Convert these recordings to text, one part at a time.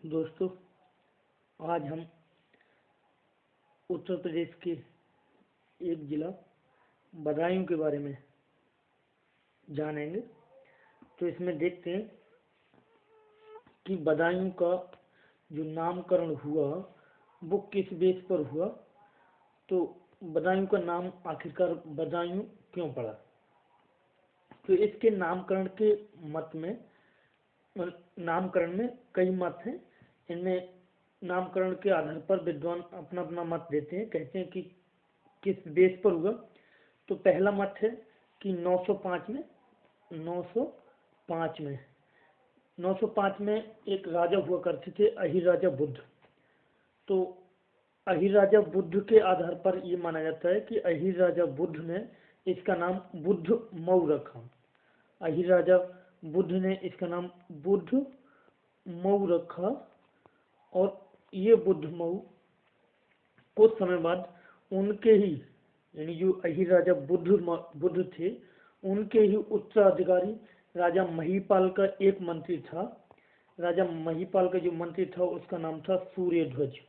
दोस्तों, आज हम उत्तर प्रदेश के एक जिला बदायूं के बारे में जानेंगे। तो इसमें देखते हैं कि बदायूं का जो नामकरण हुआ वो किस बेस पर हुआ। तो बदायूं का नाम आखिरकार बदायूं क्यों पड़ा। तो इसके नामकरण के मत में नामकरण में कई मत हैं। इनमें नामकरण के आधार पर विद्वान अपना अपना मत देते हैं, कहते हैं कि किस बेस पर हुआ। तो पहला मत है कि 905 में 905 में एक राजा हुआ करते थे, अहिर राजा बुद्ध। तो अहिर राजा बुद्ध के आधार पर यह माना जाता है कि अहिर राजा बुद्ध ने इसका नाम बुद्ध मऊ रखा। अहिर राजा बुद्ध ने इसका नाम बुद्ध मऊ रखा और ये बुद्ध मऊ कुछ समय बाद उनके ही यानी जो अहिर राजा बुद्ध थे उनके ही उत्तराधिकारी राजा महिपाल का एक मंत्री था। राजा महिपाल का जो मंत्री था उसका नाम था सूर्यध्वज।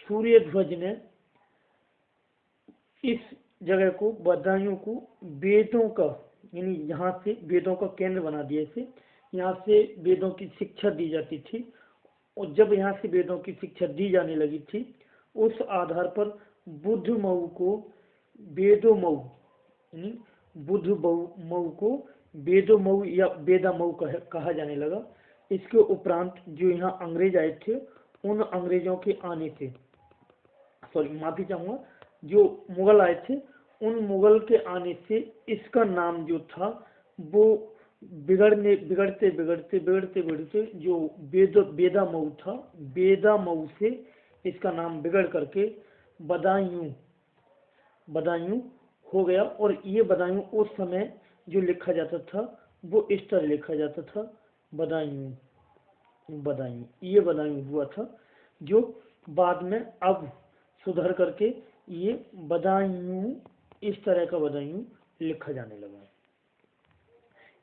सूर्यध्वज ने इस जगह को बदायूं को वेदों का यानी यहाँ से वेदों का केंद्र बना दिया। इसे यहाँ से वेदों की शिक्षा दी जाती थी और जब यहाँ से वेदों की शिक्षा दी जाने लगी थी उस आधार पर बुद्ध मऊ को वेदो मऊ यानी बुद्ध मऊ को वेदो मऊ या वेदा मऊ कहा जाने लगा। इसके उपरांत जो यहाँ अंग्रेज आए थे उन अंग्रेजों के आने से माफी चाहूंगा, जो मुगल आए थे उन मुगल के आने से इसका नाम जो था वो बिगड़ते जो वेदा मऊ था, वेदा मऊ से इसका नाम बिगड़ करके बदायूं हो गया। और ये बदायूं उस समय जो लिखा जाता था वो इस तरह लिखा जाता था, बदायूं। ये बदायूं हुआ था, जो बाद में अब सुधर करके ये बदायूं इस तरह का बदायूं लिखा जाने लगा।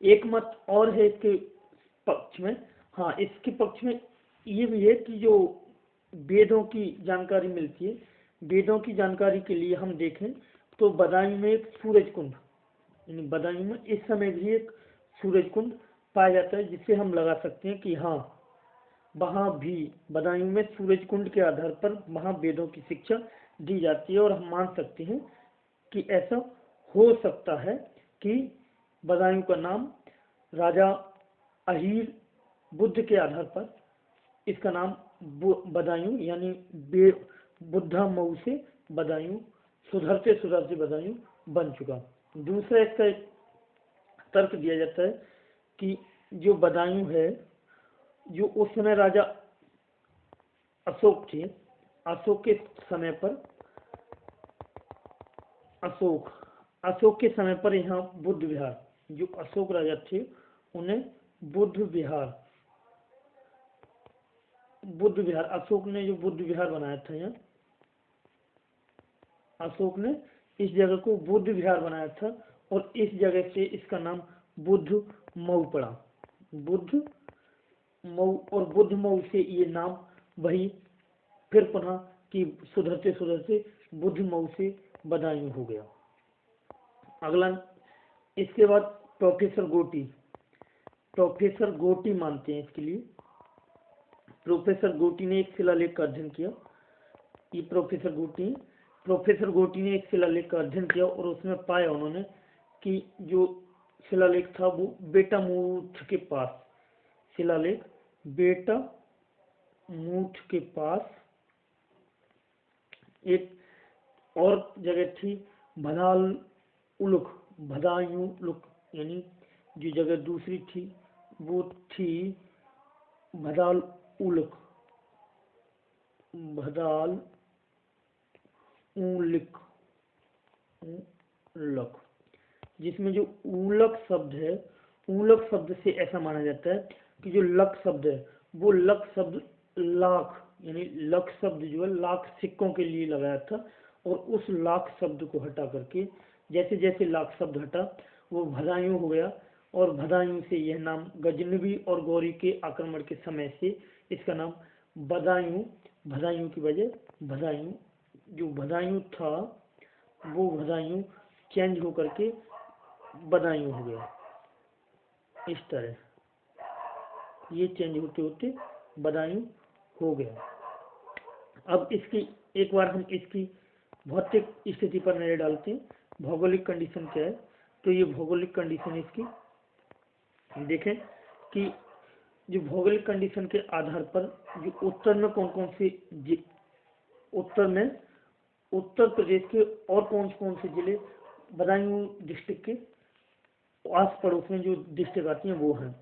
एक मत और है इसके पक्ष में। हाँ, इसके पक्ष में ये भी है कि जो वेदों की जानकारी मिलती है, वेदों की जानकारी के लिए हम देखें तो बदायूं में एक सूरज कुंड यानी बदायूं में इस समय भी एक सूरज कुंड पाया जाता है, जिससे हम लगा सकते हैं कि हाँ वहाँ भी बदायूं में सूरज कुंड के आधार पर वहाँ वेदों की शिक्षा दी जाती है। और हम मान सकते हैं कि ऐसा हो सकता है कि बदायूं का नाम राजा अहिर बुद्ध के आधार पर इसका नाम बदायूं यानी बुद्धा मऊ से बदायूं सुधरते बदायूं बन चुका। दूसरा इसका एक तर्क दिया जाता है कि जो बदायूं है, जो उस समय राजा अशोक थे, अशोक के समय पर अशोक के समय पर यहाँ बुद्ध विहार, जो अशोक राजा थे उन्हें बुद्ध विहार अशोक ने जो बुद्ध विहार बनाया था, यहाँ अशोक ने इस जगह को बुद्ध विहार बनाया था और इस जगह से इसका नाम बुद्ध मऊ पड़ा। बुद्ध मऊ, और बुद्ध मऊ से ये नाम वही फिर पुनः कि सुधरते बुद्ध मऊ से बदायूं हो गया। अगला इसके बाद प्रोफेसर गोटी मानते हैं इसके लिए। प्रोफेसर गोटी ने एक शिलालेख का अध्ययन किया। ये प्रोफेसर गोटी ने एक शिलालेख का अध्ययन किया और उसमें पाया उन्होंने कि जो शिलालेख था वो बेटा मूठ के पास, शिलालेख बेटा मूठ के पास एक और जगह थी बदायूं यानी जो जगह दूसरी थी वो थी भदाल उलक, जिसमें जो उलक शब्द है, उलक शब्द से ऐसा माना जाता है कि जो लक शब्द है वो लक शब्द लाख यानी लक शब्द जो है लाख सिक्कों के लिए लगाया था। और उस लाख शब्द को हटा करके जैसे जैसे लाख शब्द हटा वो भदायूं हो गया, और भदायूं से यह नाम गजनवी और गौरी के आक्रमण के समय से इसका नाम बदायूं, भदायूं की वजह भदायूं, जो भदायूं था वो भदायूं चेंज होकर के बदायूं हो गया। इस तरह ये चेंज होते होते बदायूं हो गया। अब इसकी एक बार हम इसकी भौतिक स्थिति पर नजर डालते हैं, भौगोलिक कंडीशन क्या है। तो ये भौगोलिक कंडीशन इसकी देखें कि जो भौगोलिक कंडीशन के आधार पर जो उत्तर में कौन कौन से उत्तर में उत्तर प्रदेश के और कौन से जिले बदायूं डिस्ट्रिक्ट के आस पड़ोस में जो डिस्ट्रिक्ट आती हैं वो हैं।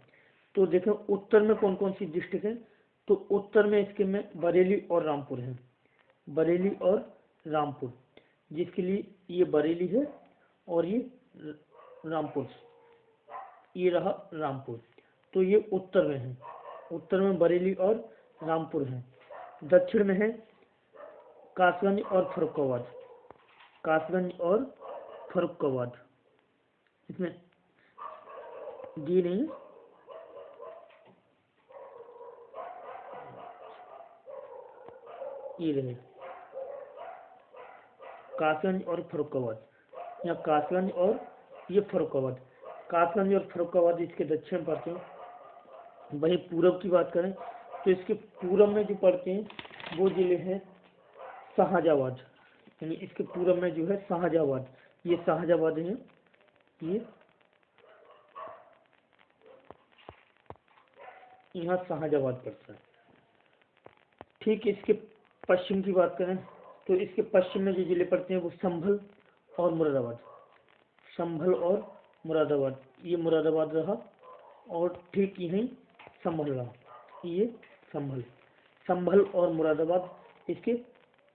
तो देखें उत्तर में कौन कौन सी डिस्ट्रिक्ट है। तो उत्तर में इसके में बरेली और रामपुर है, बरेली और रामपुर, जिसके लिए ये बरेली है और ये रामपुर, ये रहा रामपुर। तो ये उत्तर में है, उत्तर में बरेली और रामपुर है। दक्षिण में है कासगंज और फर्रुखाबाद, कासगंज और फर्रुखाबाद, इसमें डी नहीं है। ये रहे कासगंज और फर्रुखाबाद, या कासगंज और ये फर्रुखाबाद, कासगंज और फर्रुखाबाद इसके दक्षिण पड़ते हैं। वही पूरब की बात करें तो इसके पूरब में जो पड़ते हैं वो जिले हैं शाहजाबाद, यानी इसके पूरब में जो है शाहजाबाद, ये शाहजाबाद है, ये यहाँ शाहजाबाद पड़ता है। ठीक इसके पश्चिम की बात करें तो इसके पश्चिम में जो जिले पड़ते हैं वो संभल और मुरादाबाद, संभल और मुरादाबाद, ये मुरादाबाद रहा, और ठीक यहीं संभल रहा, ये संभल, संभल और मुरादाबाद इसके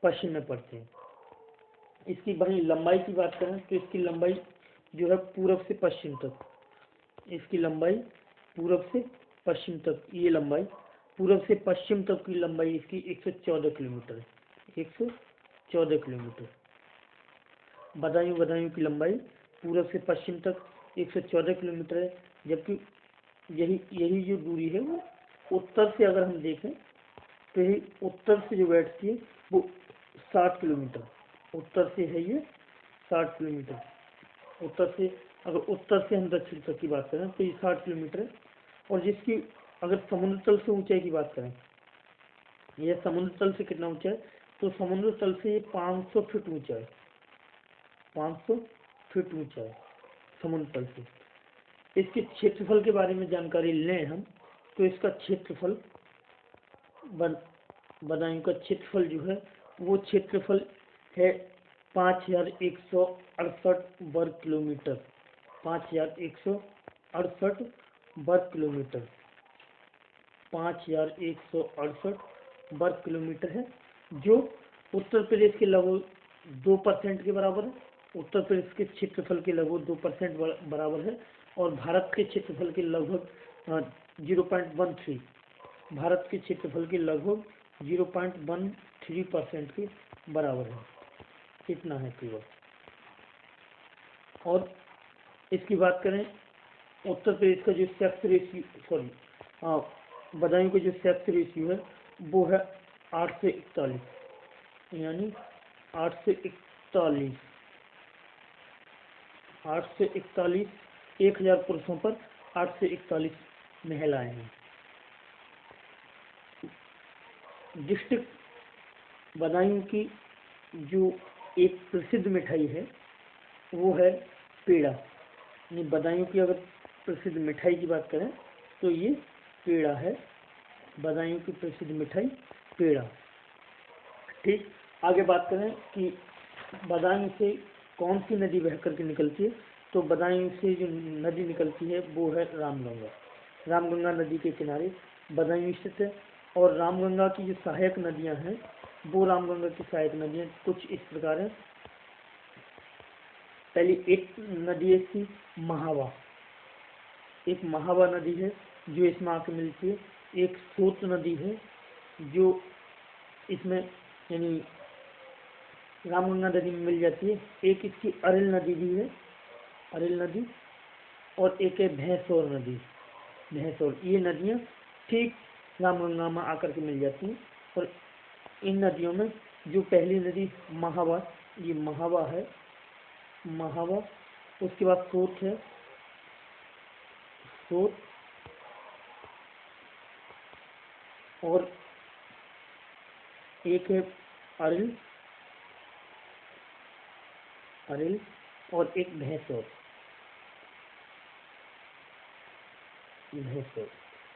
पश्चिम में पड़ते हैं। इसकी वही लंबाई की बात करें तो इसकी लंबाई जो है पूरब से पश्चिम तक, इसकी लंबाई पूरब से पश्चिम तक, ये लंबाई पूरब से पश्चिम तक की लंबाई इसकी 114 किलोमीटर है, 114 किलोमीटर। बदायूं की लंबाई पूरब से पश्चिम तक 114 किलोमीटर है, जबकि यही जो दूरी है वो उत्तर से अगर हम देखें तो यही उत्तर से जो बैठती है वो 60 किलोमीटर, उत्तर से है ये 60 किलोमीटर। उत्तर से अगर उत्तर से हम दक्षिण तक की बात करें तो ये 60 किलोमीटर है। और जिसकी अगर समुद्र तल से ऊंचाई की बात करें, यह समुद्र तल से कितना ऊंचा है, तो समुद्र तल से ये 500 फीट ऊंचा है, 500 फीट ऊंचा है समुद्र तल से। इसके क्षेत्रफल के बारे में जानकारी लें हम तो इसका क्षेत्रफल बदायूं का क्षेत्रफल जो है वो क्षेत्रफल है 5168 वर्ग किलोमीटर, 5168 वर्ग किलोमीटर, 5168 वर्ग किलोमीटर है, जो उत्तर प्रदेश के लगभग 2% के बराबर है। उत्तर प्रदेश के क्षेत्रफल के लगभग 2% बराबर है, और भारत के क्षेत्रफल के लगभग 0.13, भारत के क्षेत्रफल के लगभग 0.13% के बराबर है, इतना है केवल। और इसकी बात करें उत्तर प्रदेश का जो सेक्स रेशियो, बदायूं का जो सेक्स रेशियो है वो है 8 से 41, यानी 8 से 41, 1000 पुरुषों पर 8 से 41 महिलाएं हैं। डिस्ट्रिक्ट बदायूं की जो एक प्रसिद्ध मिठाई है वो है पेड़ा, यानी बदायूं की अगर प्रसिद्ध मिठाई की बात करें तो ये पेड़ा है, बदायूं की प्रसिद्ध मिठाई पेड़ा। ठीक, आगे बात करें कि बदायूं से कौन सी नदी बह करके निकलती है, तो बदायूं से जो नदी निकलती है वो है रामगंगा, रामगंगा नदी के किनारे बदायूं स्थित है। और रामगंगा की जो सहायक नदियां हैं वो रामगंगा की सहायक नदियां कुछ इस प्रकार हैं। पहली एक नदी है इसकी महावा, एक महावा नदी है जो इसमें आके मिलती है। एक सोत नदी है जो इसमें यानी रामगंगा नदी में मिल जाती है। एक इसकी अरिल नदी भी है, अरिल नदी, और एक है भैंसौर नदी। भैंसौर, ये नदियाँ ठीक रामगंगा में आकर के मिल जाती हैं। और इन नदियों में जो पहली नदी महावा, ये महावा है, महावा, उसके बाद सोत है, सोत, और एक है अरिल, अरिल, और एक भैंसौर, भैंसौर,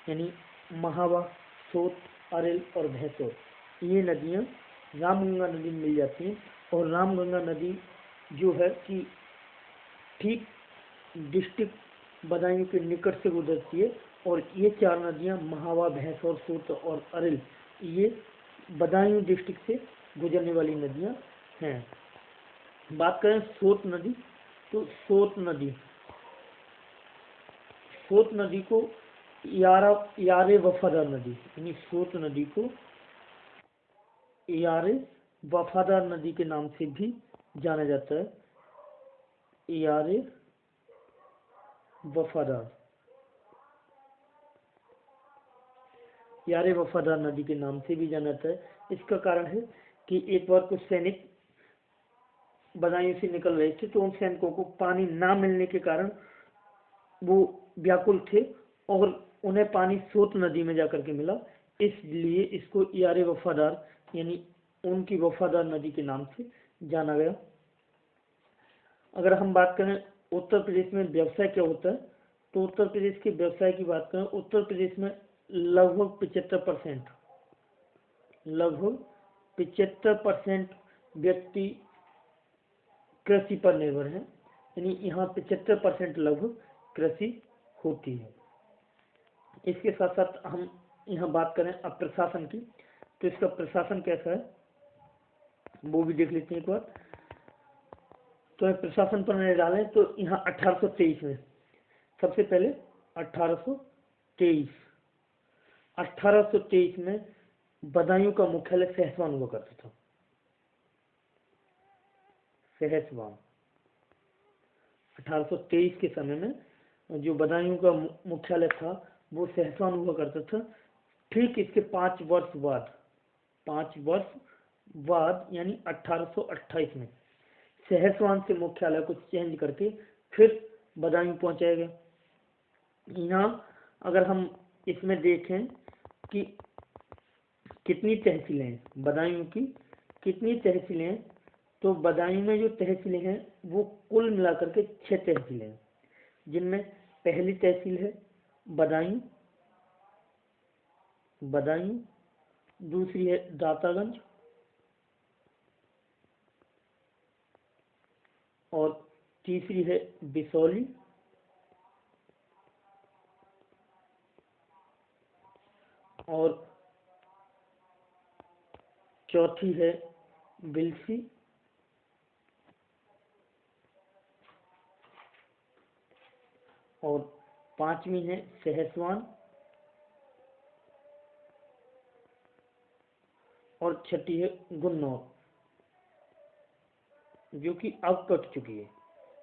यानी महावा, सोत, अरिल और भैंसौर, ये नदियाँ रामगंगा नदी में मिल जाती हैं। और रामगंगा नदी जो है कि ठीक डिस्ट्रिक्ट बदायूं के निकट से गुजरती है। और ये चार नदियाँ महावा, भैंसौर, सोत और अरिल, ये बदायूं डिस्ट्रिक्ट से गुजरने वाली नदियाँ हैं। बात करें सोत नदी, तो सोत नदी, सोत नदी को यारे वफादार नदी, यानी सोत नदी को यारे वफादार नदी के नाम से भी जाना जाता है। यारे वफादार, यारे वफादार नदी के नाम से भी जाना जाता है। इसका कारण है कि एक बार कुछ सैनिक बदायूं से निकल रहे थे, तो उन सैनिकों को पानी ना मिलने के कारण वो व्याकुल थे और उन्हें पानी सोत नदी में जाकर के मिला, इसलिए इसको यारे वफादार, यानी उनकी वफादार नदी के नाम से जाना गया। अगर हम बात करें उत्तर प्रदेश में व्यवसाय क्या होता है, तो उत्तर प्रदेश के व्यवसाय की बात करें, उत्तर प्रदेश में लगभग 75%, लगभग 75% व्यक्ति कृषि पर निर्भर है, यानी यहाँ 75% लगभग कृषि होती है। इसके साथ साथ हम यहाँ बात करें अब प्रशासन की, तो इसका प्रशासन कैसा है वो भी देख लेते हैं एक बार। तो प्रशासन पर नजर डालें तो यहाँ 1823 में, सबसे पहले 1823 में बदायूं का मुख्यालय सहसवान हुआ करता था। सहसवान 1823 के समय में जो बदायूं का मुख्यालय था वो सहसवान हुआ करता था। ठीक इसके 5 वर्ष बाद, 5 वर्ष बाद यानी 1828 में सहसवान से मुख्यालय को चेंज करके फिर बदायूं पहुंचाया गया। यहाँ अगर हम इसमें देखें कि कितनी तहसीलें हैं बदायूं की, कितनी तहसीलें हैं, तो बदायूं में जो तहसीलें हैं वो कुल मिलाकर के 6 तहसीलें हैं, जिनमें पहली तहसील है बदायूं, बदायूं, दूसरी है दातागंज, और तीसरी है बिसौली, और चौथी है बिलसी, और 5वीं है सहसवान, और छठी है गुन्नौर, जो कि अब कट चुकी है।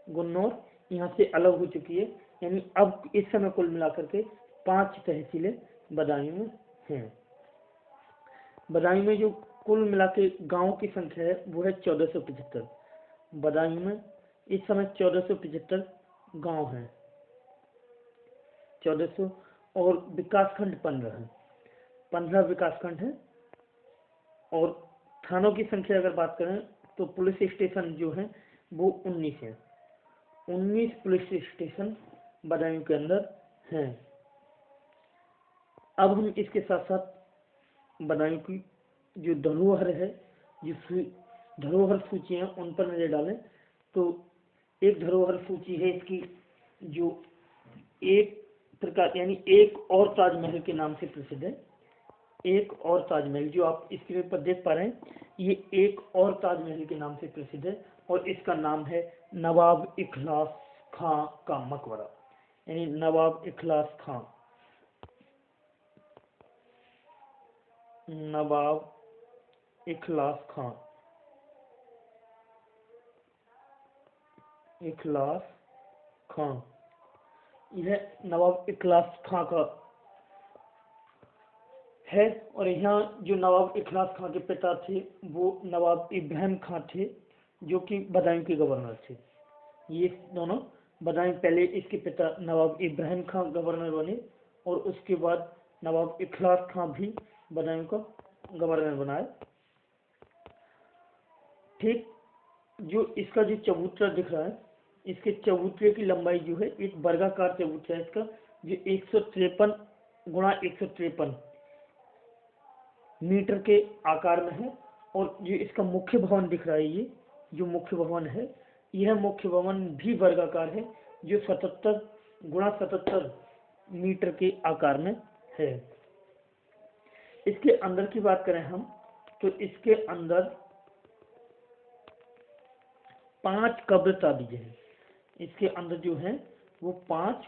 गुन्नौर यहाँ से अलग हो चुकी है, यानी अब इस समय कुल मिलाकर के 5 तहसीलें बदायूं में हैं। बदायूं में जो कुल मिला के गाँव की संख्या है वो है 1475। बदायूं में इस समय 1475 गांव हैं, 1400, और विकासखंड 15 है, 15 विकासखंड है। और थानों की संख्या अगर बात करें तो पुलिस स्टेशन जो है वो 19 है, 19 पुलिस स्टेशन बदायूं के अंदर हैं। अब हम इसके साथ साथ बदायूं की जो धरोहर है, जो धरोहर सूची है उन पर नजर डालें तो एक धरोहर सूची है इसकी, जो एक प्रकार यानी एक और ताजमहल के नाम से प्रसिद्ध है। एक और ताजमहल जो आप स्क्रीन पर देख पा रहे हैं, ये एक और ताजमहल के नाम से प्रसिद्ध है, और इसका नाम है नवाब इखलास खां का मकबरा, यानी नवाब इखलास खां, नवाब इखलास खां, इखलास खां यह नवाब इखलास खां का है। और यहाँ जो नवाब इखलास खां के पिता थे वो नवाब इब्राहिम खां थे, जो कि बदायूं के गवर्नर थे। ये दोनों बदायूं, पहले इसके पिता नवाब इब्राहिम खां गवर्नर बने और उसके बाद नवाब इखलास खां भी बदायूं का गवर्नर बनाए। ठीक, जो इसका जो चबूतरा दिख रहा है, इसके चबूतरे की लंबाई जो है, एक वर्गाकार चबूतरा है इसका, जो 153 गुणा 153 मीटर के आकार में है। और जो इसका मुख्य भवन दिख रहा है, ये जो मुख्य भवन है, यह मुख्य भवन भी वर्गाकार है, जो 77 गुणा 77 मीटर के आकार में है। इसके अंदर की बात करें हम, तो इसके अंदर 5 कब्र ताबीज हैं। इसके अंदर जो है वो 5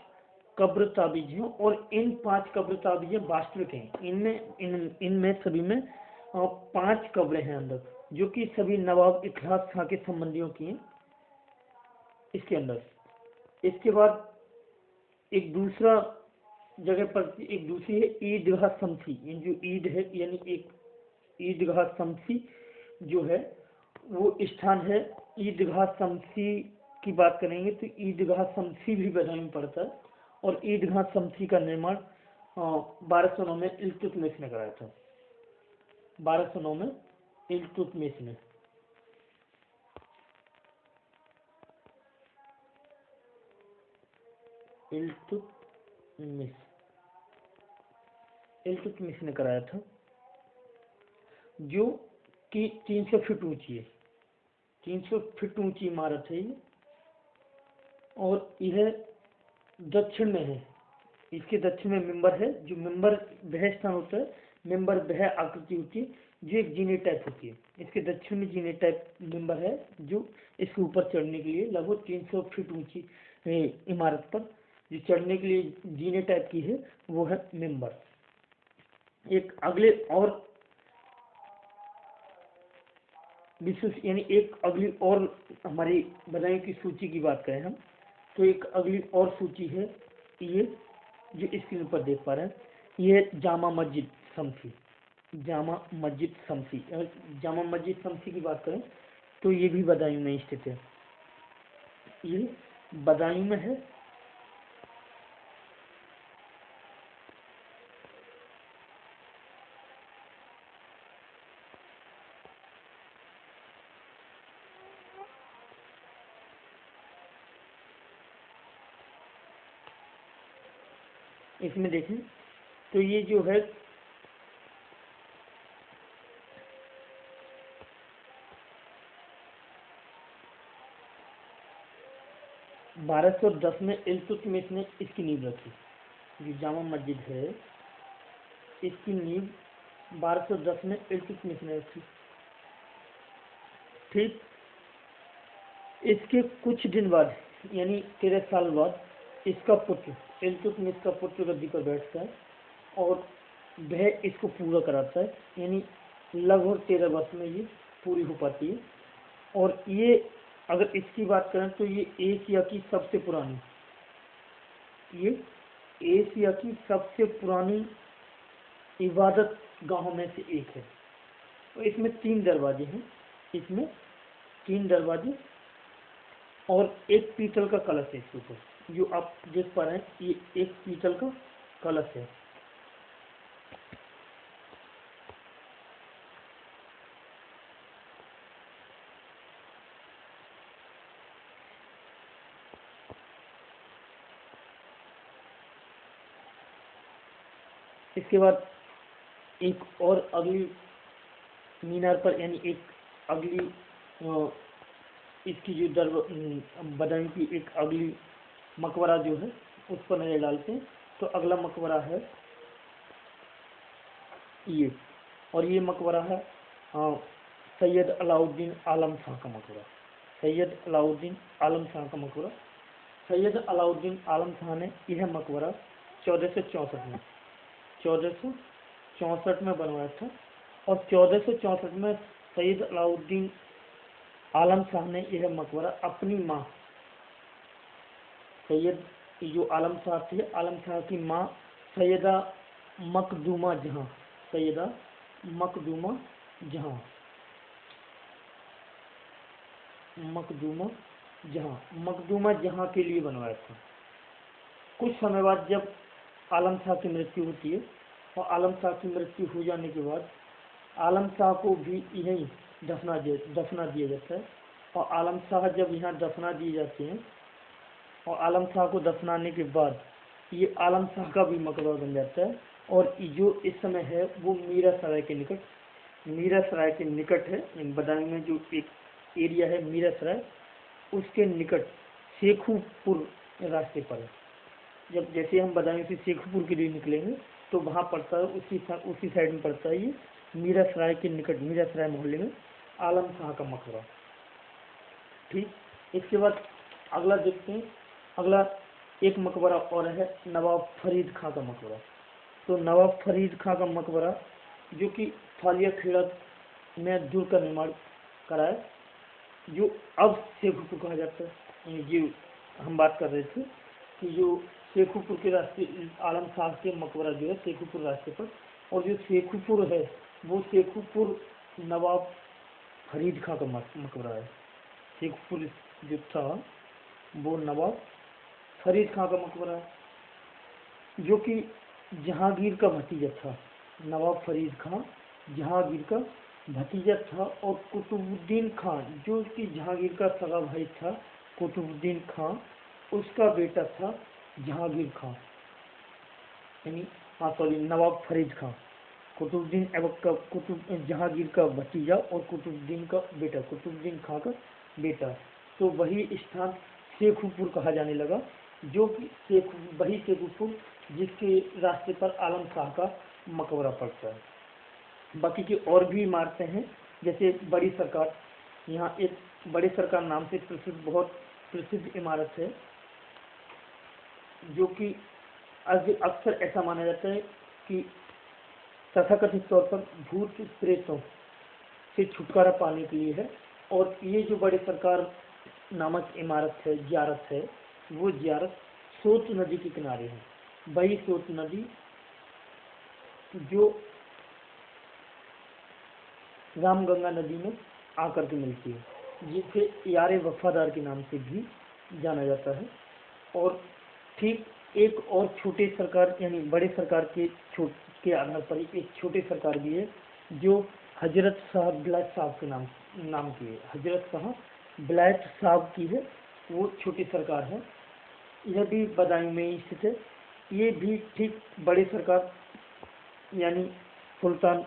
कब्र ताबीज हैं, और इन 5 कब्र ताबीजें वास्तविक हैं। इनमें सभी में 5 कब्रें हैं अंदर, जो कि सभी नवाब इखलास खां के संबंधियों की हैं इसके अंदर। इसके बाद एक दूसरा जगह पर एक दूसरी है ईदगाह शमसी। जो ईद है, यानी एक ईदगाह शमसी जो है वो स्थान है। ईदगाह शमसी की बात करेंगे तो ईदगाह शमसी भी बदायूं में पड़ता है, और ईदगाह शमसी का निर्माण 1209 में इल्तुतमिश ने कराया था। 1209 में इल्तुतमिश ने। इल्तुतमिश ने कराया था, जो कि 300 फीट ऊंची है। 300 फीट ऊंची इमारत है ये, और यह दक्षिण में है। इसके दक्षिण में मिंबर है, जो मिंबर वह स्थान होता है, मिंबर वह आकृति होती है जो एक जीने टाइप होती है। इसके दक्षिण में जीने टाइप मिंबर है, जो इसके ऊपर चढ़ने के लिए लगभग 300 फीट ऊंची इमारत पर जो चढ़ने के लिए जीने टाइप की है, वो है मिंबर। एक अगले और विशेष, यानी एक अगली और हमारी बदायूं की सूची की बात करें हम, तो एक अगली और सूची है, ये जो स्क्रीन पर देख पा रहे हैं, ये जामा मस्जिद शमसी। जामा मस्जिद शमसी, जामा मस्जिद शमसी की बात करें तो ये भी बदायूं में स्थित है। ये बदायूं में है। इसमें देखें तो ये जो है बारह सौ 10 में इल्तुतमिश ने इसकी नींव रखी। जो जामा मस्जिद है, इसकी नींव 1210 में इल्तुतमिश ने रखी। ठीक, इसके कुछ दिन बाद, यानी 13 साल बाद, इसका पुत्र इल्तुतमिश का पुत्र गद्दी पर बैठता है, और वह इसको पूरा कराता है, यानी लगभग 13 वर्ष में ये पूरी हो पाती है। और ये अगर इसकी बात करें तो ये एशिया की सबसे पुरानी, ये एशिया की सबसे पुरानी इबादत गाहों में से एक है। और इसमें 3 दरवाजे हैं, इसमें 3 दरवाजे, और एक पीतल का कलश है इसके ऊपर, जो आप देख पा रहे हैं, ये एक पीतल का कलश है। इसके बाद एक और अगली मीनार पर, यानी एक अगली इसकी जो बदायूं की एक अगली मकबरा जो है उस पर नजर डालते हैं, तो अगला मकबरा है ये, और ये मकबरा है सैयद अलाउद्दीन आलम शाह का मकबरा। सैयद अलाउद्दीन आलम शाह का मकबरा। सैयद अलाउद्दीन आलम शाह ने यह मकबरा 1464 में बनवाया था, और 1464 में सैयद अलाउद्दीन आलम शाह ने यह मकबरा अपनी माँ सैयद ये जो आलम शाह थे, आलम शाह की माँ सैयदा मखदूमा जहां, सैयदा मखदूमा जहां, मखदूमा जहां, मखदूमा जहां के लिए बनवाया था। कुछ समय बाद जब आलम शाह की मृत्यु होती है और आलम शाह की मृत्यु हो जाने के बाद आलम शाह को भी यहीं दफना दिया जाता है। और आलम शाह जब यहाँ दफना दिए जाते हैं और आलम शाह को दफनाने के बाद ये आलम शाह का भी मकबरा बन जाता है। और जो इस समय है वो मीरा सराय के निकट, मीरा सराय के निकट है। बदायूं में जो एक एरिया है मीरा सराय, उसके निकट शेखुपुर रास्ते पर है। जब जैसे हम बदायूं से शेखुपुर के लिए निकलेंगे तो वहाँ पड़ता है, उसी साइड में पड़ता है ये मीरा सराय के निकट, मीरा सराय मोहल्ले में आलम शाह का मकबरा। ठीक, इसके बाद अगला देखते हैं। अगला एक मकबरा और है नवाब फरीद खां का मकबरा। तो नवाब फरीद खां का मकबरा जो कि फालिया खेड़ा में दूर का निर्माण कराए, जो अब शेखुपुर कहा जाता है। ये हम बात कर रहे थे कि जो शेखुपुर के रास्ते आलम शाह के मकबरा जो है शेखुपुर रास्ते पर, और जो शेखुपुर है वो शेखुपुर नवाब फरीद खां का मकबरा है। शेखुपुर जो था वो नवाब फरीद खां का मकबरा है, जो कि जहांगीर का भतीजा था। नवाब फरीद खां जहांगीर का भतीजा था। और कुतुबुद्दीन खां जो कि जहांगीर का सगा भाई था, कुतुबुद्दीन खां उसका बेटा था जहांगीर खां, यानी नवाब फरीद खां, कुतुबुद्दीन एवं जहांगीर का भतीजा और कुतुबुद्दीन का बेटा, कुतुबुद्दीन खां का बेटा। तो वही स्थान शेखुपुर कहा जाने लगा, जो कि वही शेखुपुर जिसके रास्ते पर आलम शाह का मकबरा पड़ता है। बाकी की और भी इमारतें हैं, जैसे बड़ी सरकार, यहाँ एक बड़ी सरकार नाम से बहुत प्रसिद्ध इमारत है, जो कि अक्सर ऐसा माना जाता है कि तथाकथित तौर पर भूत प्रेतों से छुटकारा पाने के लिए है। और ये जो बड़ी सरकार नामक इमारत है, जियारत है, वो जियारत सोत नदी के किनारे है। वही सोत नदी जो रामगंगा नदी में आकर के मिलती है, जिसे यारे वफादार के नाम से भी जाना जाता है। और ठीक एक और छोटे सरकार यानी बड़े सरकार के आधार पर एक छोटे सरकार भी है, जो हजरत साहब बिलायत साहब के नाम की है। हजरत साहब बिलायत साहब की है, वो छोटी सरकार है। यह भी बदायूं में स्थित है। ये भी ठीक बड़े सरकार यानी सुल्तान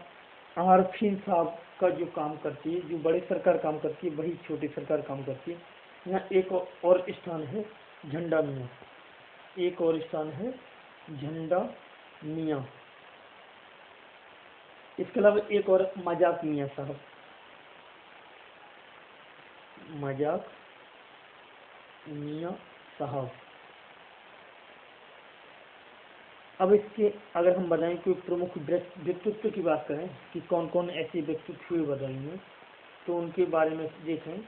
आरफीन साहब का जो काम करती है, जो बड़े सरकार काम करती है, वही छोटी सरकार काम करती है। यहाँ एक और स्थान है झंडा मियाँ, एक और स्थान है झंडा मियाँ। इसके अलावा एक और मजाक मियाँ साहब, मजाक मियाँ साहब। अब इसके अगर हम बदायूं कोई प्रमुख व्यक्तित्व की बात करें कि कौन कौन ऐसे व्यक्तित्व हुए बदायूं में, तो उनके बारे में देखें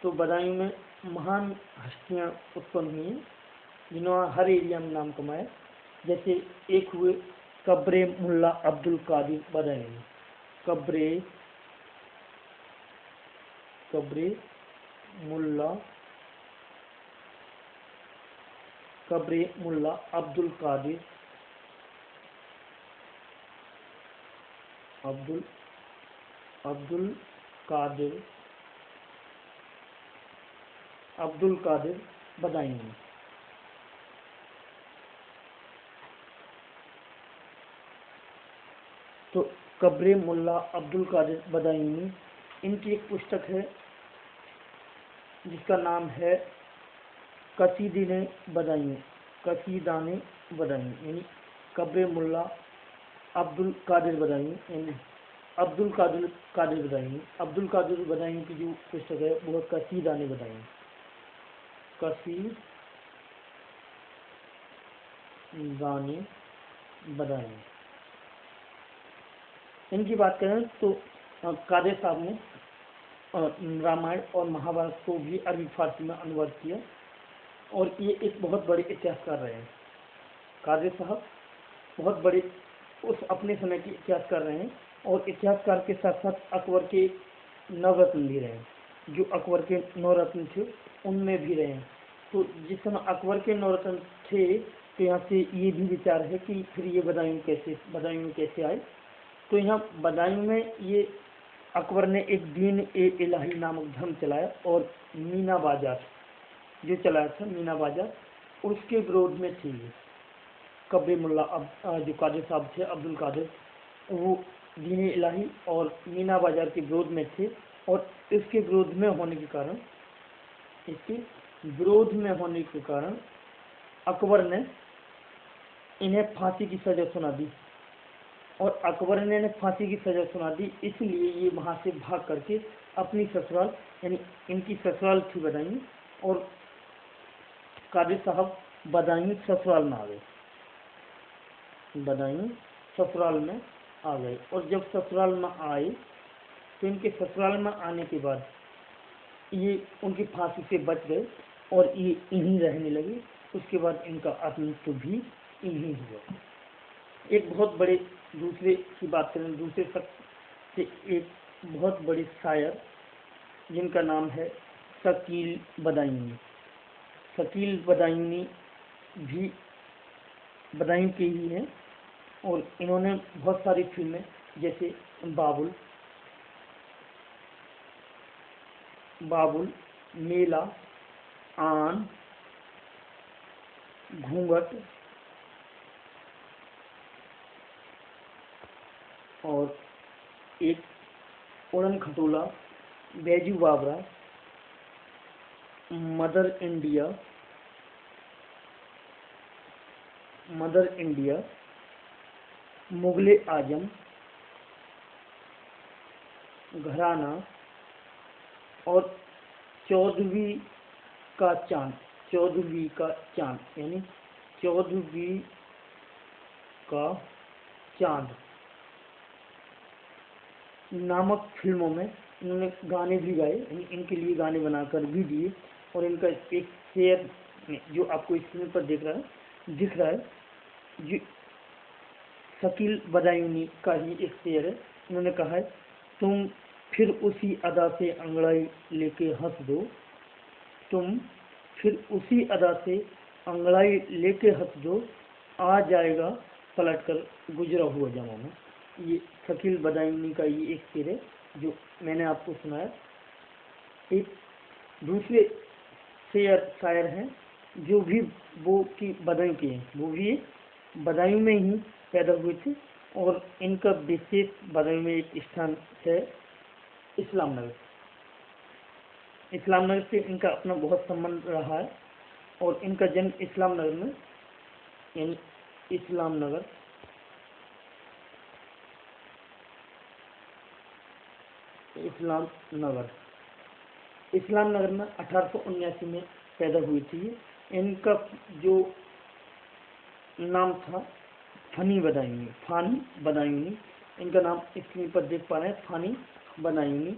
तो बदायूं में महान हस्तियां उत्पन्न हुई हैं जिन्होंने हर एरिया में नाम कमाया। जैसे एक हुए कब्रे मुल्ला अब्दुल कादिर बदायूं में, कब्रे मुल्ला अब्दुल कादिर बदायूं में। तो कब्रे मुल्ला अब्दुल कादिर बदायूं में इनकी एक पुस्तक है जिसका नाम है कसीदाने बदायूं, यानी कब्रे मुल्ला अब्दुल कादिर बदायूं, यानी अब्दुल कादिर बदायूं की जो पुस्तक है वो कसीदाने बदायूं, कसीदाने बदायूं। इनकी बात करें तो कादिर साहब ने रामायण और महाभारत को भी अरबी फारसी में अनुवाद किया। और ये एक बहुत बड़े इतिहासकार रहे हैं। कादिर साहब बहुत बड़े उस अपने समय के इतिहासकार रहे हैं, और इतिहासकार के साथ साथ अकबर के नवरत्न भी रहे हैं। जो अकबर के नवरत्न थे उनमें भी रहे हैं। तो जिस समय अकबर के नवरत्न थे तो यहाँ से ये भी विचार है कि फिर ये बदायूं में कैसे आए। तो यहाँ बदायूं में ये अकबर ने एक दीन ए इलाही नामक धर्म चलाया, और मीना बाजार जो चलाया था, मीना बाजार उसके विरोध में थी ये। कब्र मुल्ला जो कादिर साहब थे, अब्दुल कादिर, वो दीन ए इलाही और मीना बाजार के विरोध में थे, और इसके विरोध में होने के कारण अकबर ने इन्हें फांसी की सजा सुना दी। और अकबर ने इन्हें फांसी की सजा सुना दी, इसलिए ये वहाँ से भाग करके अपनी ससुराल, यानी इनकी ससुराल थी बदायूं, और कादिर साहब बदायूं ससुराल में आ गए। बदायूं ससुराल में आ गए, और जब ससुराल में आए तो इनके ससुराल में आने के बाद ये उनकी फांसी से बच गए, और ये इन्हीं रहने लगे। उसके बाद इनका आत्ममृत्यु भी इन्हीं हुआ। एक बहुत बड़े दूसरे की बात करें, दूसरे शख्स से, एक बहुत बड़े शायर जिनका नाम है शकील बदायूनी। शकील बदायूनी भी बदायूं के ही हैं, और इन्होंने बहुत सारी फिल्में जैसे बाबुल, मेला, आन, घूंघट और एक उड़न खटोला, बैजू बावरा, मदर इंडिया, मुगले आजम, घराना और चौदहवीं का चांद यानी चौदहवीं का चांद नामक फिल्मों में इन्होंने गाने भी गाए, इनके लिए गाने बनाकर भी दिए। और इनका एक शेर जो आपको स्क्रीन पर दिख रहा है जो शकील बदायूनी का ही एक शेर है। इन्होंने कहा है, तुम फिर उसी अदा से अंगड़ाई लेके हंस दो, तुम फिर उसी अदा से अंगड़ाई लेके हंस दो, आ जाएगा पलट कर गुजरा हुआ जमाना। ये शकील बदायूनी का ये एक शेर है जो मैंने आपको सुनाया। एक दूसरे शायर हैं जो भी वो की बदायूं के हैं, वो भी बदायूं में ही पैदा हुए थे, और इनका विशेष बदायूं में एक स्थान है इस्लामनगर से इनका अपना बहुत संबंध रहा है। और इनका जन्म इस्लामनगर में, यानी इस्लामनगर में 1879 में पैदा हुई थी। इनका जो नाम था फानी बदायूनी, इनका नाम स्क्रीन पर देख पा रहे हैं, फानी बदायूनी।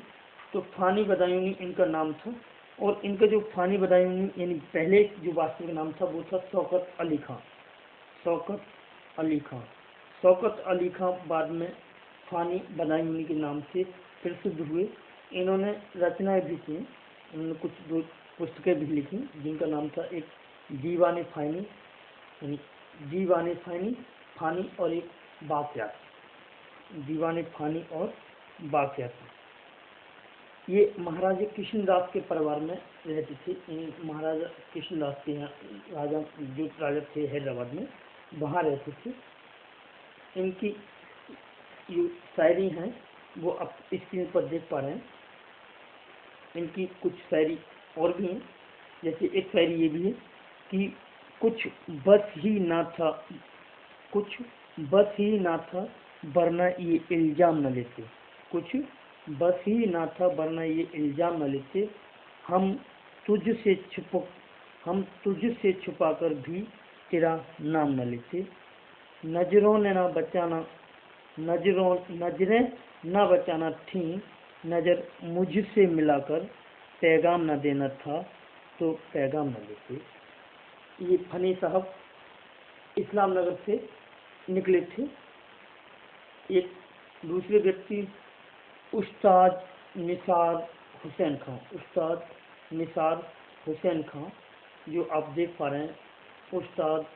तो फानी बदायूनी इनका नाम था, और इनका जो फानी बदायूनी यानी पहले जो वास्तविक नाम था वो था शौकत अली खां बाद में फानी बदायूनी के नाम से प्रसिद्ध हुए। इन्होंने रचनाएं भी की, इन्होंने कुछ दो पुस्तकें भी लिखी जिनका नाम था एक दीवाने फानी और एक वाक़यात, दीवाने फानी और वाक़यात। ये महाराजा कृष्णदास के परिवार में रहते थे। महाराजा कृष्णदास के यहाँ राजा थे हैदराबाद में, वहाँ रहते थे। इनकी जो शायरी हैं वो आप स्क्रीन पर देख पा रहे हैं। इनकी कुछ शायरी और भी हैं, जैसे एक शायरी ये भी है कि कुछ बस ही ना था वरना ये इल्जाम न लेते, कुछ बस ही ना था वरना ये इल्जाम न लेते, हम तुझसे छुपाकर भी तेरा नाम न लेते, नजरें ना बचाना थी, नजर मुझसे मिलाकर पैगाम न देना था तो पैगाम न लेते। ये फनी साहब इस्लाम नगर से निकले थे। एक दूसरे व्यक्ति उस्ताद निसार हुसैन खां, उस्ताद निसार हुसैन खां, जो आप देख पा रहे हैं, उस्ताद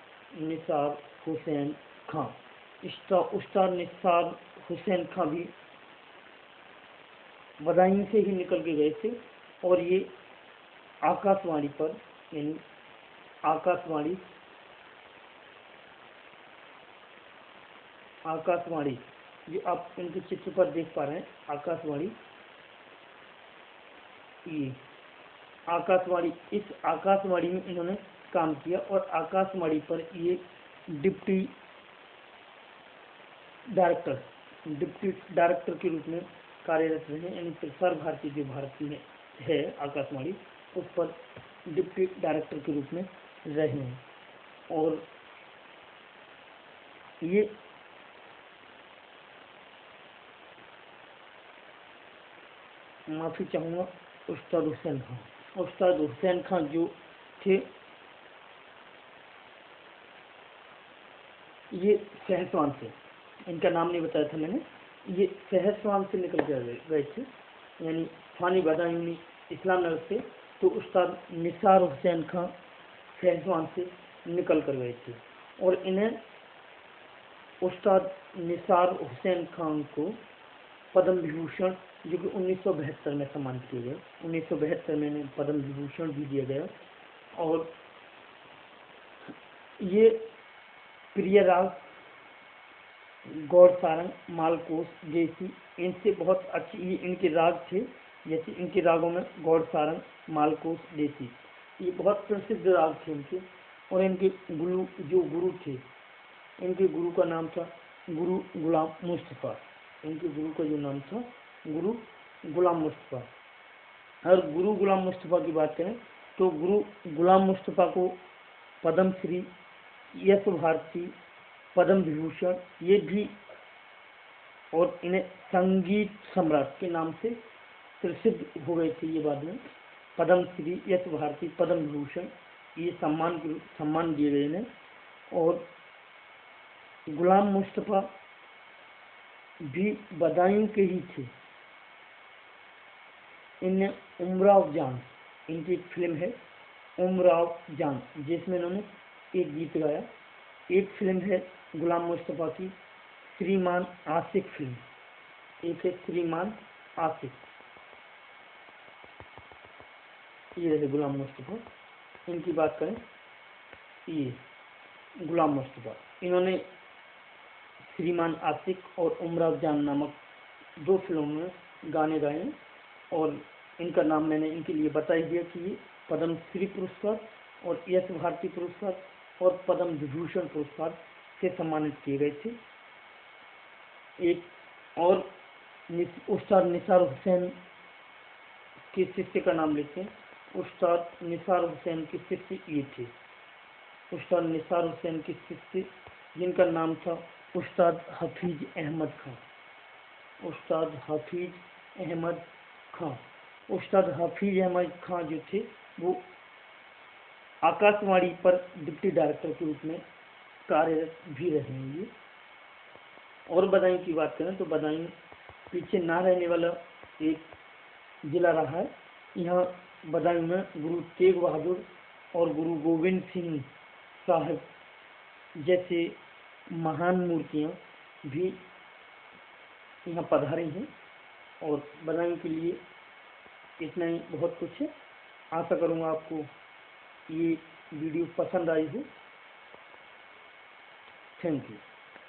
निसार हुसैन खां। उस्ताद निसार हुसैन खां भी बदायूं से ही निकल के गए थे और ये आकाशवाणी पर, यानी आकाशवाणी जो आप इनके चित्र पर देख पा रहे हैं, आकाशवाणी, ये आकाशवाणी, इस आकाशवाणी में इन्होंने काम किया और आकाशवाणी पर ये डिप्टी डायरेक्टर के रूप में कार्यरत रहे। यानी प्रसार भारती जो भारती है आकाशवाणी, उस पर डिप्टी डायरेक्टर के रूप में रहे हैं। और ये माफ़ी चाहूँगा उस्ताद हुसैन खां जो थे, ये सहसवान से, इनका नाम नहीं बताया था मैंने, ये सहसवान से निकल कर गए थे, यानी फानी बदायूं इस्लाम नगर से, तो उस्ताद निसार हुसैन खां सहसवान से निकल कर गए थे। और इन्हें उस्ताद निसार हुसैन खान को पद्म विभूषण जो कि 1972 में सम्मानित किए गए, 1972 में इन्हें पद्म विभूषण भी दिया गया। और ये प्रिय राग, गौड़ सारंग, मालकोस जैसी इनसे बहुत अच्छी ये इनके राग थे, जैसे इनके रागों में गौड़ सारंग, मालकोस जैसी, ये बहुत प्रसिद्ध राग थे इनके। और इनके गुरु थे, इनके गुरु का नाम था गुरु गुलाम मुस्तफ़ा, इनके गुरु का जो नाम था गुरु गुलाम मुस्तफ़ा। अगर गुरु गुलाम मुस्तफ़ा की बात करें तो गुरु गुलाम मुस्तफ़ा को पद्म श्री, यश भारती, पद्म विभूषण ये भी, और इन्हें संगीत सम्राट के नाम से प्रसिद्ध हो गए थे ये बाद में। पद्म श्री, यश भारती, पद्म विभूषण ये सम्मान दिए गए इन्हें। और गुलाम मुस्तफ़ा भी बदायूं के ही थे। इनने उमराव जान, इनकी एक फिल्म है उमराव जान, जिसमें इन्होंने एक गीत गाया। एक फिल्म है गुलाम मुस्तफ़ा की श्रीमान आशिक फिल्म, एक है श्रीमान आशिक, ये रहे गुलाम मुस्तफ़ा। इनकी बात करें, ये गुलाम मुस्तफ़ा, इन्होंने श्रीमान आशिक और उमराव जान नामक 2 फिल्मों में गाने गाए हैं। और इनका नाम मैंने इनके लिए बता ही दिया कि ये पद्म श्री पुरस्कार और यश भारती पुरस्कार और पद्म विभूषण पुरस्कार से सम्मानित किए गए थे। एक और उस्ताद निसार हुसैन के शिष्य का नाम लेते हैं। उस्ताद निसार हुसैन के शिष्य ये थे, उस्ताद निसार हुसैन के शिष्य जिनका नाम था उस्ताद हफीज अहमद खां, उस्ताद हफीज अहमद खां। उस्ताद हफीज अहमद खां जो थे वो आकाशवाणी पर डिप्टी डायरेक्टर के रूप में कार्यरत भी रहेंगे। और बदायूं की बात करें तो बदायूं पीछे ना रहने वाला एक जिला रहा है। यहाँ बदायूं में गुरु तेग बहादुर और गुरु गोविंद सिंह साहब जैसे महान मूर्तियाँ भी यहाँ पधारी हैं। और बदायूं के लिए इतना ही बहुत कुछ है। आशा करूँगा आपको ये वीडियो पसंद आई हो। Thank you.